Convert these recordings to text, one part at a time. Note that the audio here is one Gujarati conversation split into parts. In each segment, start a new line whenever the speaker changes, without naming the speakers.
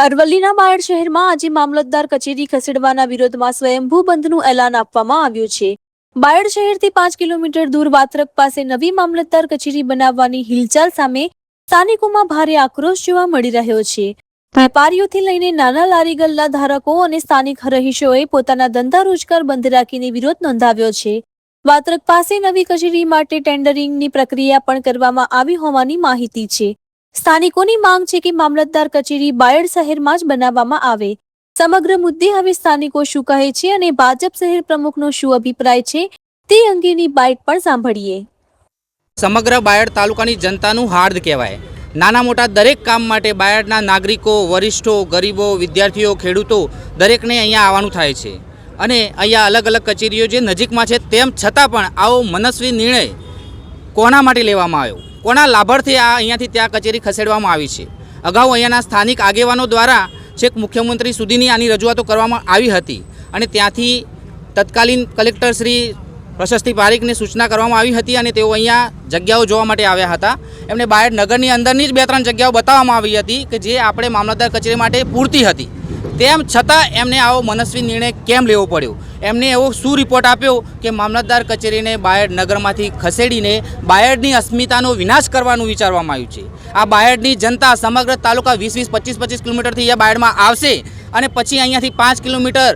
અરવલ્લીના બાયડ શહેરમાં આજે મામલતદાર કચેરી ખસેડવાના વિરોધમાં સ્વયંભૂ બંધનું એલાન આપવામાં આવ્યું છે. બાયડ શહેરથી 5 કિલોમીટર દૂર વાત્રક પાસે નવી મામલતદાર કચેરી બનાવવાની હિલચાલ સામે સ્થાનિકોમાં ભારે આક્રોશ જોવા મળી રહ્યો છે. વેપારીઓથી લઈને નાના લારી ગલ્લા ધારકો અને સ્થાનિક રહીશોએ પોતાના ધંધા રોજગાર બંધ રાખીને વિરોધ નોંધાવ્યો છે. વાત્રક પાસે નવી કચેરી માટે ટેન્ડરિંગની પ્રક્રિયા પણ કરવામાં આવી હોવાની માહિતી છે. સ્થાનિકોની માંગ છે કે મામલતદાર કચેરી બાયડ શહેરમાં જ બનાવવામાં આવે. સમગ્ર મુદ્દે હવે સ્થાનિકો શું કહે છે અને ભાજપ શહેર પ્રમુખનો શું અભિપ્રાય છે તે અંગેની બાઇટ પણ સાંભળીએ.
સમગ્ર બાયડ તાલુકાની જનતાનું હાર્દ કહેવાય. નાના મોટા દરેક કામ માટે બાયડના નાગરિકો, વરિષ્ઠો, ગરીબો, વિદ્યાર્થીઓ, ખેડૂતો દરેકને અહીંયા આવવાનું થાય છે. અને અહીંયા અલગ અલગ કચેરીઓ જે નજીકમાં છે તેમ છતાં પણ આવો મનસ્વી નિર્ણય કોના માટે લેવામાં આવ્યો, કોના લાભાર્થે આ અહીંયાથી ત્યાં કચેરી ખસેડવામાં આવી છે. અગાઉ અહીંયાના સ્થાનિક આગેવાનો દ્વારા છેક મુખ્યમંત્રી સુધીની આની રજૂઆતો કરવામાં આવી હતી અને ત્યાંથી તત્કાલીન કલેક્ટર શ્રી પ્રશસ્તિ પારીખને સૂચના કરવામાં આવી હતી અને તેઓ અહીંયા જગ્યાઓ જોવા માટે આવ્યા હતા. એમને બાયડ નગરની અંદરની જ 2-3 જગ્યાઓ બતાવવામાં આવી હતી કે જે આપણે મામલતદાર કચેરી માટે પૂરતી હતી. તેમ છતાં એમને આવો મનસ્વી નિર્ણય કેમ લેવો પડ્યો? એમને એવો શું રિપોર્ટ આપ્યો કે મામલતદાર કચેરીને બાયડ નગરમાંથી ખસેડીને બાયડની અસ્મિતાનો વિનાશ કરવાનું વિચારવામાં આવ્યું છે. આ બાયડની જનતા સમગ્ર તાલુકા 20-25 કિલોમીટરથી અહીંયા બાયડમાં આવશે અને પછી અહીંયાથી 5 કિલોમીટર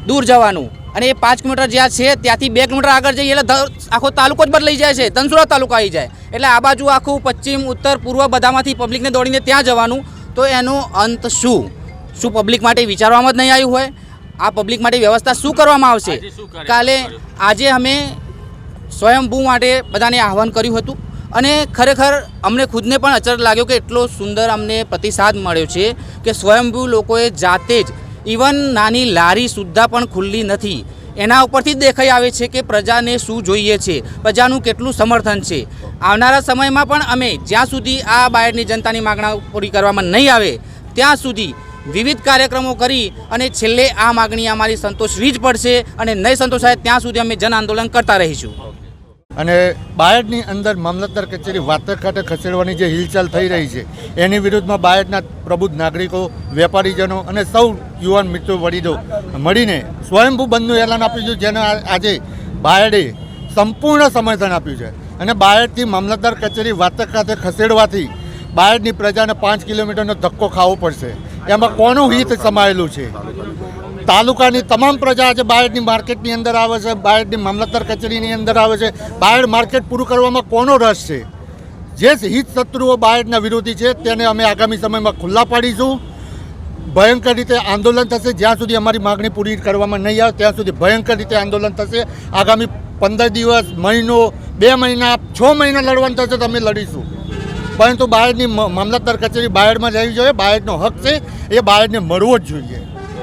દૂર જવાનું અને એ 5 કિલોમીટર જ્યાં છે ત્યાંથી 2 કિલોમીટર આગળ જઈએ એટલે આખો તાલુકો જ બદલાઈ જાય છે. ધનસુરા તાલુકો આવી જાય એટલે આ બાજુ આખું પશ્ચિમ, ઉત્તર, પૂર્વ બધામાંથી પબ્લિકને દોડીને ત્યાં જવાનું. તો એનો અંત શું પબ્લિક માટે વિચારવામાં જ નહીં આવ્યું હોય? આ પબ્લિક માટે વ્યવસ્થા શું કરવામાં આવશે? આજે અમે સ્વયંભૂ માટે બધાને આહવાન કર્યું હતું અને ખરેખર અમને ખુદને પણ અચરજ લાગ્યો કે એટલો સુંદર અમને પ્રતિસાદ મળ્યો છે કે સ્વયંભૂ લોકોએ જાતે જ ઇવન નાની લારી સુદ્ધા પણ ખુલ્લી નથી. એના ઉપરથી જ દેખાઈ આવે છે કે પ્રજાને શું જોઈએ છે, પ્રજાનું કેટલું સમર્થન છે. આવનારા સમયમાં પણ અમે જ્યાં સુધી આ બાયડની જનતાની માગણા પૂરી કરવામાં નહીં આવે ત્યાં સુધી વિવિધ કાર્યક્રમો કરી અને છેલ્લે આ માગણી અમારી સંતોષવી જ પડશે અને નહીં સંતોષાય ત્યાં સુધી અમે જન આંદોલન કરતા રહીશું.
અને બાયડની અંદર મામલતદાર કચેરી વાત્રક ખાતે ખસેડવાની જે હિલચાલ થઈ રહી છે એની વિરુદ્ધમાં બાયડના પ્રબુદ્ધ નાગરિકો, વેપારીજનો અને સૌ યુવાન મિત્રો વડીલો મળીને સ્વયંભૂ બંધનું એલાન આપ્યું છે, જેને આજે બાયડે સંપૂર્ણ સમર્થન આપ્યું છે. અને બાયડથી મામલતદાર કચેરી વાત્રક ખાતે ખસેડવાથી બાયડની પ્રજાને 5 કિલોમીટરનો ધક્કો ખાવો પડશે. એમાં કોનું હિત સમાયેલું છે? તાલુકાની તમામ પ્રજા આજે બાયડની માર્કેટની અંદર આવે છે, બાયડની મામલતદાર કચેરીની અંદર આવે છે. બાયડ માર્કેટ પૂરું કરવામાં કોનો રસ છે? જે હિત શત્રુઓ બાયડના વિરોધી છે તેને અમે આગામી સમયમાં ખુલ્લા પાડીશું. ભયંકર રીતે આંદોલન થશે. જ્યાં સુધી અમારી માગણી પૂરી કરવામાં નહીં આવે ત્યાં સુધી ભયંકર રીતે આંદોલન થશે. આગામી 15 દિવસ, મહિનો, 2 મહિના, 6 મહિના લડવાનું થશે તો અમે લડીશું. પરંતુ બાયડની મામલતદાર કચેરી બાયડમાં રહેવી જોઈએ. બાયડનો હક છે, એ બાયડને મળવો જ જોઈએ.